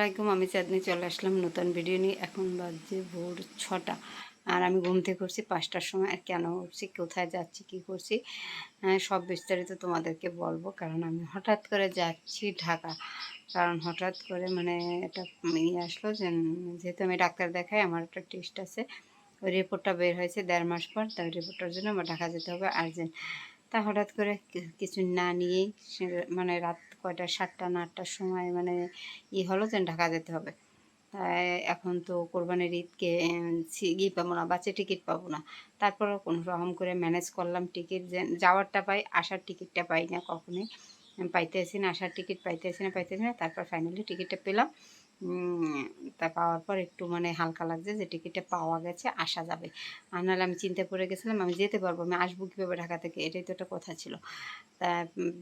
আসসালামাইকুম, আমি চাঁদনি চলে আসলাম নতুন ভিডিও নিয়ে। এখন বাজে ভোর 6টা আর আমি ঘুম থেকে করছি 5টার সময়। আর কেন উঠছি, কোথায় যাচ্ছি, কি করছি, সব বিস্তারিত তোমাদেরকে বলবো। কারণ আমি হঠাৎ করে যাচ্ছি ঢাকা। কারণ হঠাৎ করে এটা আসলো যে যেহেতু আমি ডাক্তার দেখাই, আমার একটা টেস্ট আছে, ওই রিপোর্টটা বের হয়েছে 1.5 মাস পর। তাই রিপোর্টটার জন্য আমার ঢাকা যেতে হবে আর্জেন্ট। তা হঠাৎ করে কিছু না নিয়েই রাত কয়টা 7টা না 8টার সময় হলো যে ঢাকা যেতে হবে। তাই এখন তো কোরবানির ঈদকে পাবো না, বাসে টিকিট পাবো না। তারপরও কোনো রকম করে ম্যানেজ করলাম, টিকিট যাওয়ারটা পাই, আসার টিকিটটা পাই না, কখনোই পাইতেছি না, আসার টিকিট পাইতেছি না। তারপর ফাইনালি টিকিটটা পেলাম। তা পাওয়ার পর একটু হালকা লাগছে যে টিকিটটা পাওয়া গেছে, আসা যাবে। আর নাহলে আমি চিন্তা করে গেছিলাম আমি যেতে পারবো, আমি আসবো কীভাবে ঢাকা থেকে, এটাই তো একটা কথা ছিল। তা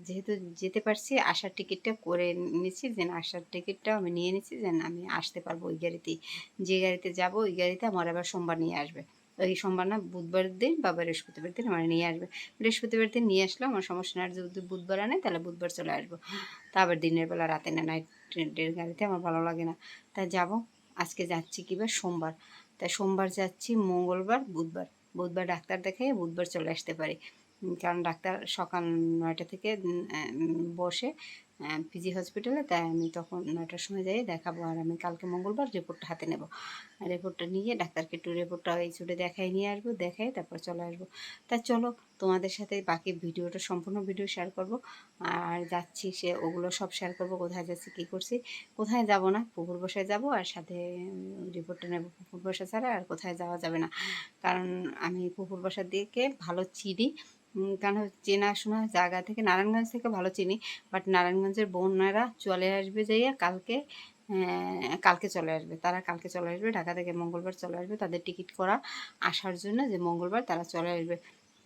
যেহেতু যেতে পারছি, আসার টিকিটটা করে নিচ্ছি, আসার টিকিটটাও আমি নিয়ে নিচ্ছি, আমি আসতে পারবো ওই গাড়িতেই। যে গাড়িতে যাব ওই গাড়িতে আমার আবার সোমবার নিয়ে আসবে। ওই সোমবার না, বুধবার দিন বা বৃহস্পতিবার দিন আমার নিয়ে আসবে। বৃহস্পতিবার দিন নিয়ে আসলেও আমার সমস্যা না। আর যদি বুধবার আনে তাহলে বুধবার চলে আসবো। তা আবার দিনের বেলা রাতে না, নাইটের গাড়িতে আমার ভালো লাগে না। তাই যাব। আজকে যাচ্ছি কিবার সোমবার। তাই সোমবার যাচ্ছি, মঙ্গলবার বুধবার ডাক্তার দেখাই বুধবার চলে আসতে পারি। কারণ ডাক্তার সকাল 9টা থেকে বসে পিজি হসপিটালে। তাই আমি তখন 9টার সময় যাই দেখাবো। আর আমি কালকে মঙ্গলবার রিপোর্টটা হাতে নেব। রিপোর্টটা নিয়ে ডাক্তারকে একটু রিপোর্টটা এই ছুটে দেখাই নিয়ে আসবো, দেখাই তারপর চলে আসবো। তা চলো তোমাদের সাথে বাকি ভিডিওটা, সম্পূর্ণ ভিডিও শেয়ার করব। আর যাচ্ছি ওগুলো সব শেয়ার করব, কোথায় যাচ্ছি, কী করছি। কোথায় যাব না, পুকুর বসায় যাব, আর সাথে রিপোর্টটা নেব। পুকুর বসা ছাড়া আর কোথায় যাওয়া যাবে না। কারণ আমি পুকুর বসার দিকে ভালো চিনি। কারণ চেনাশোনা জায়গা থেকে, নারায়ণগঞ্জ থেকে ভালো চিনি। বাট নারায়ণগঞ্জের বোনেরা চলে আসবে যাইয়া কালকে চলে আসবে। তারা কালকে চলে আসবে, ঢাকা থেকে মঙ্গলবার চলে আসবে। তাদের টিকিট করা আসার জন্য, যে মঙ্গলবার তারা চলে আসবে।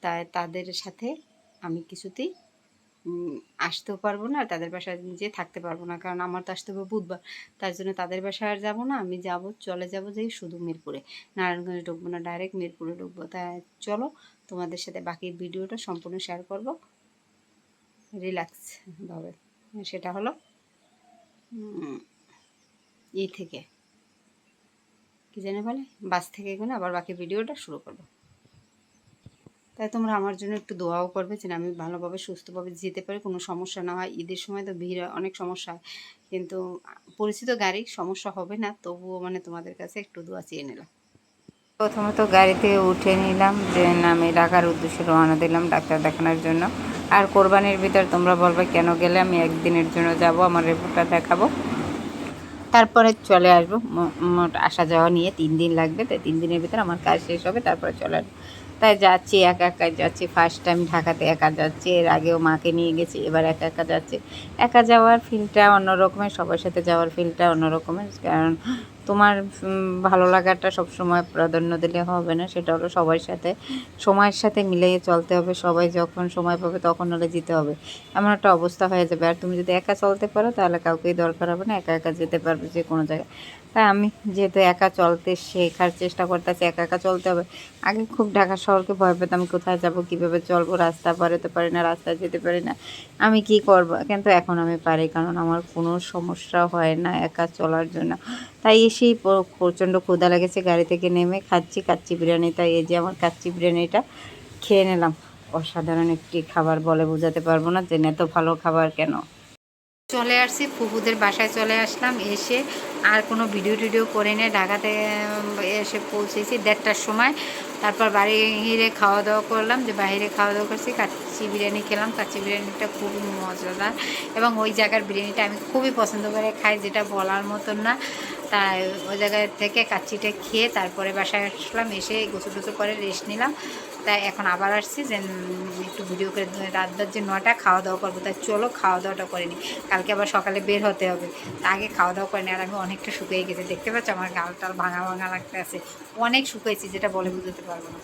তাই তাদের সাথে আমি কিছুতেই আসতেও পারবো না, আর তাদের বাসায় যেয়ে থাকতে পারবো না। কারণ আমার তো আসতে হবে বুধবার। তার জন্য তাদের বাসায় আর যাবো না। আমি চলে যাবো যে শুধু মিরপুরে, নারায়ণগঞ্জে ঢুকবো না, ডাইরেক্ট মিরপুরে ঢুকবো। তাই চলো তোমাদের সাথে বাকি ভিডিওটা সম্পূর্ণ শেয়ার করব রিল্যাক্সভাবে। সেটা হলো থেকে কী জানে বলে, বাস থেকে এগুলো আবার বাকি ভিডিওটা শুরু করবো। তাই তোমরা আমার জন্য একটু দোয়াও করবে, যেন আমি ভালোভাবে সুস্থভাবে যেতে পারি, কোনো সমস্যা না হয়। ঈদের সময় তো ভিড়, অনেক সমস্যা হয়, কিন্তু পরিচিত গাড়ি, সমস্যা হবে না। তবুও তোমাদের কাছে একটু দোয়া চেয়ে নিলাম। প্রথমত গাড়িতে উঠে নিলাম, দেন আমি ঢাকার উদ্দেশ্যে রওনা দিলাম ডাক্তার দেখানোর জন্য। আর কোরবানির ভিতর তোমরা বলবে কেন গেলে, আমি একদিনের জন্য যাব, আমার রিপোর্টটা দেখাবো, তারপরে চলে আসবো। মোট আসা যাওয়া নিয়ে 3 দিন লাগবে। তাই 3 দিনের ভিতরে আমার কাজ শেষ হবে, তারপরে চলে আসবো। তাই যাচ্ছি, একা একা যাচ্ছি। ফার্স্ট টাইম ঢাকাতে একা যাচ্ছি। এর আগেও মাকে নিয়ে গেছি, এবার একা একা যাচ্ছি। একা যাওয়ার ফিলটা অন্যরকমের, সবার সাথে যাওয়ার ফিলটা অন্য রকমের। কারণ তোমার ভালো লাগাটা সবসময় প্রাধান্য দিলে হবে না। সেটা হলো সবার সাথে, সময়ের সাথে মিলিয়ে চলতে হবে। সবাই যখন সময় পাবে তখন হলে যেতে হবে, এমন একটা অবস্থা হয়ে যাবে। আর তুমি যদি একা চলতে পারো তাহলে কাউকেই দরকার হবে না, একা একা যেতে পারবে যে কোনো জায়গায়। তাই আমি যেহেতু একা চলতে শেখার চেষ্টা করতেছি, একা একা চলতে হবে। আগে খুব ঢাকা শহরকে ভয় পেতাম, কোথায় যাব, কীভাবে চলবো, রাস্তা পারতে পারি না, রাস্তায় যেতে পারি না, আমি কি করব। কিন্তু এখন আমি পারি, কারণ আমার কোনো সমস্যা হয় না একা চলার জন্য। তাই এসেই প্রচণ্ড ক্ষুধা লেগেছে, গাড়ি থেকে নেমে কাচ্চি বিরিয়ানি। তাই এই যে আমার কাচ্চি বিরিয়ানিটা খেয়ে নিলাম। অসাধারণ একটি খাবার, বলে বোঝাতে পারবো না যে এত ভালো খাবার কেন। চলে আসছি, ফুপুদের বাসায় চলে আসলাম। এসে আর কোনো ভিডিও টিডিও করে নিয়ে ঢাকাতে এসে পৌঁছেছি 1:30টার সময়। তারপর বাইরে খাওয়া দাওয়া করলাম, যে বাইরে খাওয়া দাওয়া করছি, কাচ্চি বিরিয়ানি খেলাম। কাচ্চি বিরিয়ানিটা খুবই মজাদার, এবং ওই জায়গার বিরিয়ানিটা আমি খুবই পছন্দ করে খাই, যেটা বলার মতন না। তাই ওই জায়গায় থেকে কাচ্চিটা খেয়ে তারপরে বাসায় আসলাম। এসে গোসল টোসল করে রেস্ট নিলাম। তাই এখন আবার আসছি যে একটু ভিডিও করে, রাত বাজে 9টা, খাওয়া দাওয়া করবো। তাই চলো খাওয়া দাওয়াটা করে নিই, কালকে আবার সকালে বের হতে হবে। তা আগে খাওয়া দাওয়া করে নিই। আর আমি অনেকটা শুকিয়ে গেছি, দেখতে পাচ্ছ আমার গাল টাল ভাঙা ভাঙা লাগতে আছে, অনেক শুকিয়েছি, যেটা বলে বুঝতে পারবো না।